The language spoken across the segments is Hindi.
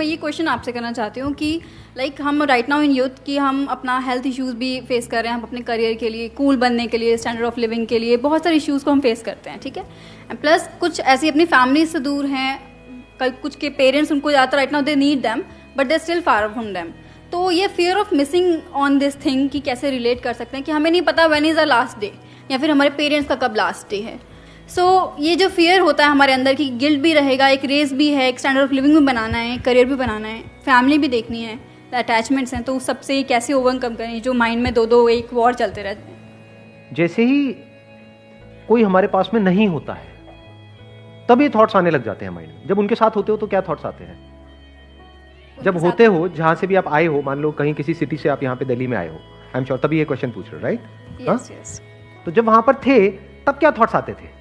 मैं ये क्वेश्चन आपसे करना चाहती हूँ कि लाइक हम राइट नाउ इन यूथ कि हम अपना हेल्थ इश्यूज़ भी फेस कर रहे हैं, हम अपने करियर के लिए, कूल बनने के लिए, स्टैंडर्ड ऑफ लिविंग के लिए बहुत सारे इश्यूज़ को हम फेस करते हैं, ठीक है। एंड प्लस कुछ ऐसी अपनी फैमिली से दूर हैं, कुछ के पेरेंट्स उनको ज़्यादातर right now they need them but they still far from them. तो ये fear of missing on this thing कि कैसे रिलेट कर सकते हैं कि हमें नहीं पता when is the last day या फिर हमारे पेरेंट्स का कब लास्ट डे है। सो ये जो फियर होता है हमारे अंदर की, गिल्ट भी रहेगा, एक रेस भी है, एक स्टैंडर्ड ऑफ लिविंग भी बनाना है, करियर भी बनाना है, फैमिली भी देखनी है, अटैचमेंट्स हैं, तो उस सबसे कैसे ओवरकम करें जो माइंड में दो एक वॉर चलते रहते हैं। जैसे ही कोई हमारे पास में नहीं होता है तब ये थॉट्स आने लग जाते हैं माइंड में। जब उनके साथ होते हो तो क्या थॉट्स आते हैं? जब होते हो, जहां से भी आप आए हो, मान लो कहीं किसी सिटी से आप यहाँ पे दिल्ली में आए हो, आई एम श्योर तभी ये क्वेश्चन पूछ रहे हो, राइट? यस। तो जब वहां पर थे तब क्या थॉट्स आते थे?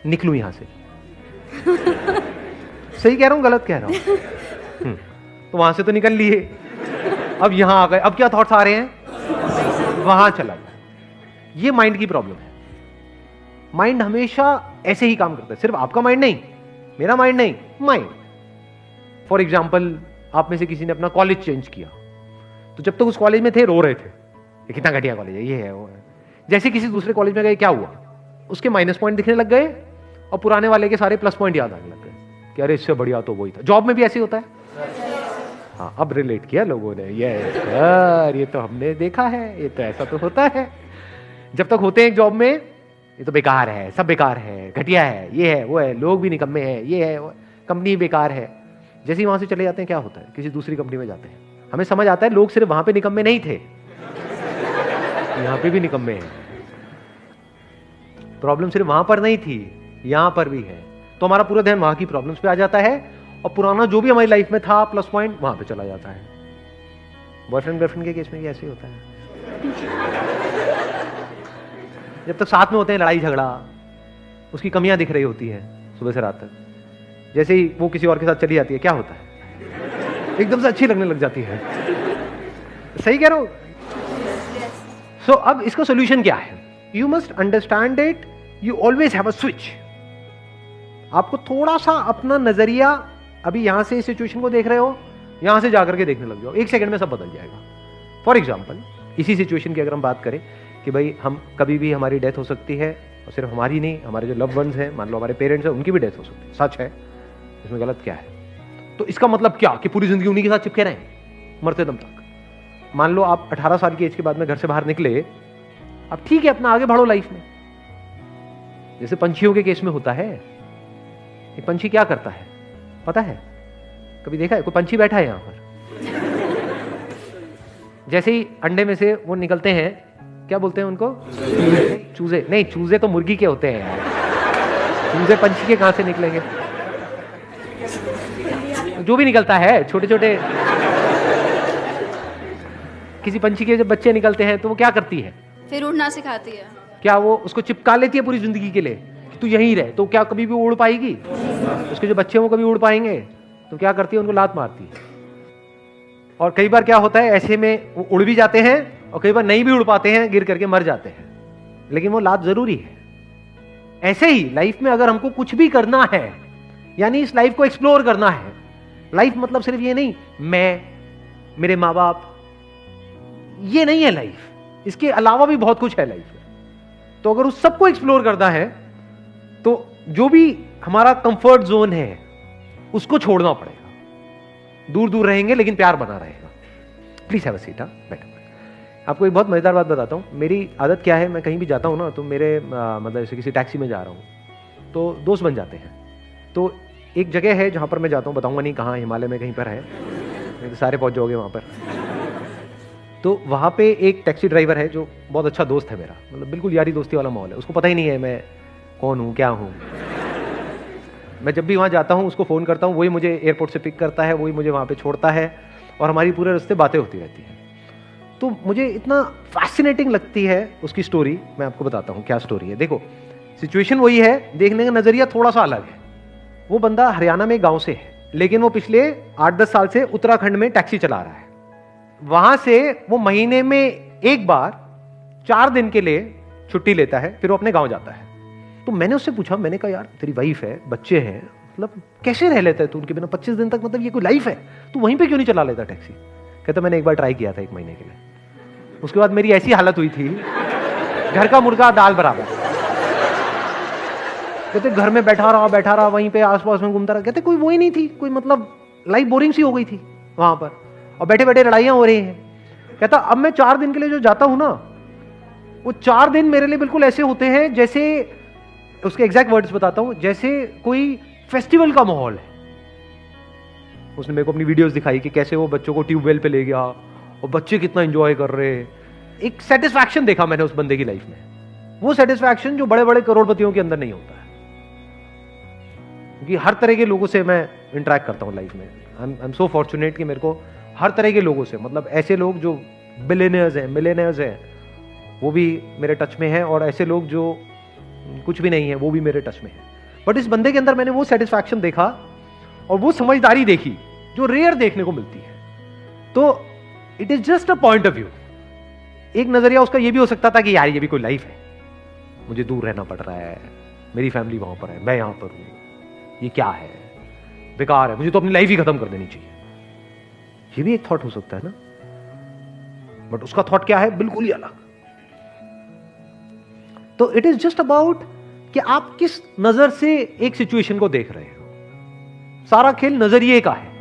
निकलूं यहां से। सही कह रहा हूं, गलत कह रहा हूं? तो वहां से तो निकल लिए, अब यहां आ गए, अब क्या थॉट्स आ रहे हैं? वहां चला गया। ये माइंड की प्रॉब्लम है। माइंड हमेशा ऐसे ही काम करता है, सिर्फ आपका माइंड नहीं, मेरा माइंड नहीं, माइंड। फॉर एग्जाम्पल, आप में से किसी ने अपना कॉलेज चेंज किया, तो जब तक उस कॉलेज में थे रो रहे थे ये कितना घटिया कॉलेज है, ये है वो है। जैसे किसी दूसरे कॉलेज में गए, क्या हुआ? उसके माइनस पॉइंट दिखने लग गए और पुराने वाले के सारे प्लस पॉइंट याद आने लग गए कि अरे इससे बढ़िया तो वही था। जॉब में भी ऐसे ही होता है। हाँ, अब रिलेट किया लोगों ने, ये यार ये तो हमने देखा है, ये तो ऐसा तो होता है। जब तक होते हैं जॉब में, ये तो बेकार है, सब बेकार है, घटिया है, ये है वो है, लोग भी निकम्मे हैं, ये है कंपनी बेकार है। जैसे ही वहां से चले जाते हैं क्या होता है? किसी दूसरी कंपनी में जाते हैं, हमें समझ आता है लोग सिर्फ वहां पे निकम्मे नहीं थे, यहां पे भी निकम्मे हैं। प्रॉब्लम सिर्फ वहां पर नहीं थी, यहां पर भी है। तो हमारा पूरा ध्यान वहां की प्रॉब्लम्स पे आ जाता है और पुराना जो भी हमारी लाइफ में था प्लस पॉइंट वहां पे चला जाता है। बॉयफ्रेंड गर्लफ्रेंड के केस में भी ऐसे ही होता है। जब तक साथ में होते हैं, लड़ाई झगड़ा, उसकी कमियां दिख रही होती हैं सुबह से रात तक। जैसे ही वो किसी और के साथ चली जाती है, क्या होता है? एकदम से अच्छी लगने लग जाती है। सही कह रहा हूं? सो अब इसका सोल्यूशन क्या है? You must understand it, you always have a switch. आपको थोड़ा सा अपना नजरिया, अभी यहां से इस सिचुएशन को देख रहे हो, यहां से जाकर के देखने लग जाओ, 1 सेकंड में सब बदल जाएगा। फॉर एग्जाम्पल, इसी सिचुएशन की अगर हम बात करें कि भाई हम कभी भी हमारी डेथ हो सकती है, और सिर्फ हमारी नहीं, हमारे जो लव वंस हैं, मान लो हमारे पेरेंट्स हैं, उनकी भी डेथ हो सकती है। सच है, इसमें गलत क्या है? तो इसका मतलब क्या कि पूरी जिंदगी उन्हीं के साथ चिपके रहें मरते दम तक? मान लो आप 18 साल की एज के बाद में घर से बाहर निकले, अब ठीक है, अपना आगे बढ़ो लाइफ में। जैसे पंछियों के केस में होता है। एक पंछी क्या करता है पता है? कभी देखा है? कोई पंछी बैठा है यहां पर? जैसे ही अंडे में से वो निकलते हैं, क्या बोलते हैं उनको? चूजे। नहीं, चूजे तो मुर्गी के होते हैं यार, चूजे पंछी के कहां से निकलेंगे? जो भी निकलता है, छोटे छोटे किसी पंछी के जब बच्चे निकलते हैं तो वो क्या करती है? फिर उड़ना सिखाती है। क्या वो उसको चिपका लेती है पूरी जिंदगी के लिए कि तू यहीं रहे? तो क्या कभी भी उड़ पाएगी? उसके जो बच्चे हैं वो कभी उड़ पाएंगे? तो क्या करती है? उनको लात मारती है। और कई बार क्या होता है, ऐसे में वो उड़ भी जाते हैं और कई बार नहीं भी उड़ पाते हैं, गिर करके मर जाते हैं, लेकिन वो लात जरूरी है। ऐसे ही लाइफ में अगर हमको कुछ भी करना है, यानी इस लाइफ को एक्सप्लोर करना है, लाइफ मतलब सिर्फ ये नहीं मैं, मेरे माँ बाप, ये नहीं है लाइफ, इसके अलावा भी बहुत कुछ है लाइफ में। तो अगर उस सबको एक्सप्लोर करना है तो जो भी हमारा कंफर्ट जोन है उसको छोड़ना पड़ेगा। दूर दूर रहेंगे लेकिन प्यार बना रहेगा। Please have a seat. बैठो। आपको एक बहुत मजेदार बात बताता हूँ। मेरी आदत क्या है, मैं कहीं भी जाता हूँ ना, तो मेरे मतलब जैसे किसी टैक्सी में जा रहा हूँ तो दोस्त बन जाते हैं। तो एक जगह है जहाँ पर मैं जाता हूँ, बताऊंगा नहीं कहाँ, हिमालय में कहीं पर है, नहीं तो सारे पहुँच जाओगे वहाँ पर। तो वहाँ पे एक टैक्सी ड्राइवर है जो बहुत अच्छा दोस्त है मेरा, मतलब बिल्कुल यारी दोस्ती वाला माहौल है। उसको पता ही नहीं है मैं कौन हूँ, क्या हूँ। मैं जब भी वहाँ जाता हूँ उसको फ़ोन करता हूँ, वही मुझे एयरपोर्ट से पिक करता है, वही मुझे वहाँ पे छोड़ता है और हमारी पूरे रास्ते बातें होती रहती हैं। तो मुझे इतना फैसिनेटिंग लगती है उसकी स्टोरी। मैं आपको बताता हूँ क्या स्टोरी है। देखो, सिचुएशन वही है, देखने का नज़रिया थोड़ा सा अलग है। वो बंदा हरियाणा में गाँव से है, लेकिन वो पिछले 8-10 साल से उत्तराखंड में टैक्सी चला रहा है। वहां से वो महीने में एक बार 4 दिन के लिए छुट्टी लेता है, फिर वो अपने गांव जाता है। तो मैंने उससे पूछा, मैंने कहा यार तेरी वाइफ है, बच्चे हैं, मतलब कैसे रह लेता है तू उनके बिना 25 दिन तक, मतलब ये कोई लाइफ है? तू वहीं पे क्यों नहीं चला लेता टैक्सी? कहता मैंने एक बार ट्राई किया था 1 महीने के लिए, उसके बाद मेरी ऐसी हालत हुई थी, घर का मुर्गा दाल बराबर। कहते घर में बैठा रहा वहीं पे आसपास में घूमता रहा। कहते कोई वो ही नहीं थी, कोई मतलब लाइफ बोरिंग सी हो गई थी वहां पर, और बैठे बैठे लड़ाइयां हो रही हैं। कहता अब मैं 4 दिन के लिए जो जाता हूं ना, वो 4 दिन मेरे लिए बिल्कुल ऐसे होते हैं जैसे, उसके एग्जैक्ट वर्ड्स बताता हूं, जैसे कोई फेस्टिवल का माहौल है। उसने मेरे को अपनी वीडियोस दिखाई कि कैसे वो बच्चों को ट्यूबवेल पे ले गया और बच्चे कितना एंजॉय कर रहे हैं। एक सेटिस्फैक्शन देखा मैंने उस बंदे की लाइफ में, वो सेटिस्फैक्शन जो बड़े बड़े करोड़पतियों के अंदर नहीं होता है। क्योंकि हर तरह के लोगों से मैं इंटरेक्ट करता हूं लाइफ में। आई एम सो फॉर्चुनेट कि मेरे को हर तरह के लोगों से, मतलब ऐसे लोग जो बिलियनियर्स हैं, मिलियनियर्स हैं, वो भी मेरे टच में हैं, और ऐसे लोग जो कुछ भी नहीं है वो भी मेरे टच में है। बट इस बंदे के अंदर मैंने वो सेटिस्फैक्शन देखा और वो समझदारी देखी जो रेयर देखने को मिलती है। तो it is just a point of view. एक नजरिया उसका ये भी हो सकता था कि यार ये भी कोई लाइफ है, मुझे दूर रहना पड़ रहा है, मेरी फैमिली वहां पर है, मैं यहां पर हूं, ये क्या है, बेकार है, मुझे तो अपनी लाइफ ही खत्म कर देनी चाहिए। ये भी एक थॉट हो सकता है ना, बट उसका थॉट क्या है, बिल्कुल ही अलग। तो इट इज जस्ट अबाउट कि आप किस नजर से एक सिचुएशन को देख रहे हो। सारा खेल नजरिए का है।